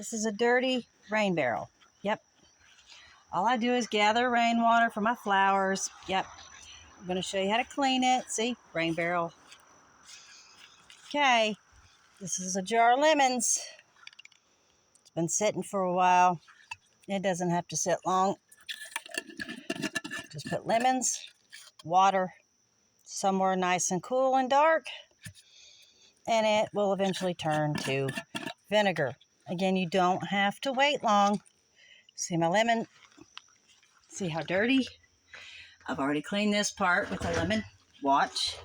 This is a dirty rain barrel. Yep. All I do is gather rainwater for my flowers. Yep. I'm going to show you how to clean it. See? Rain barrel. Okay. This is a jar of lemons. It's been sitting for a while. It doesn't have to sit long. Just put lemons, water, somewhere nice and cool and dark, and it will eventually turn to vinegar. Again, you don't have to wait long. See my lemon? See how dirty? I've already cleaned this part with a lemon. Watch.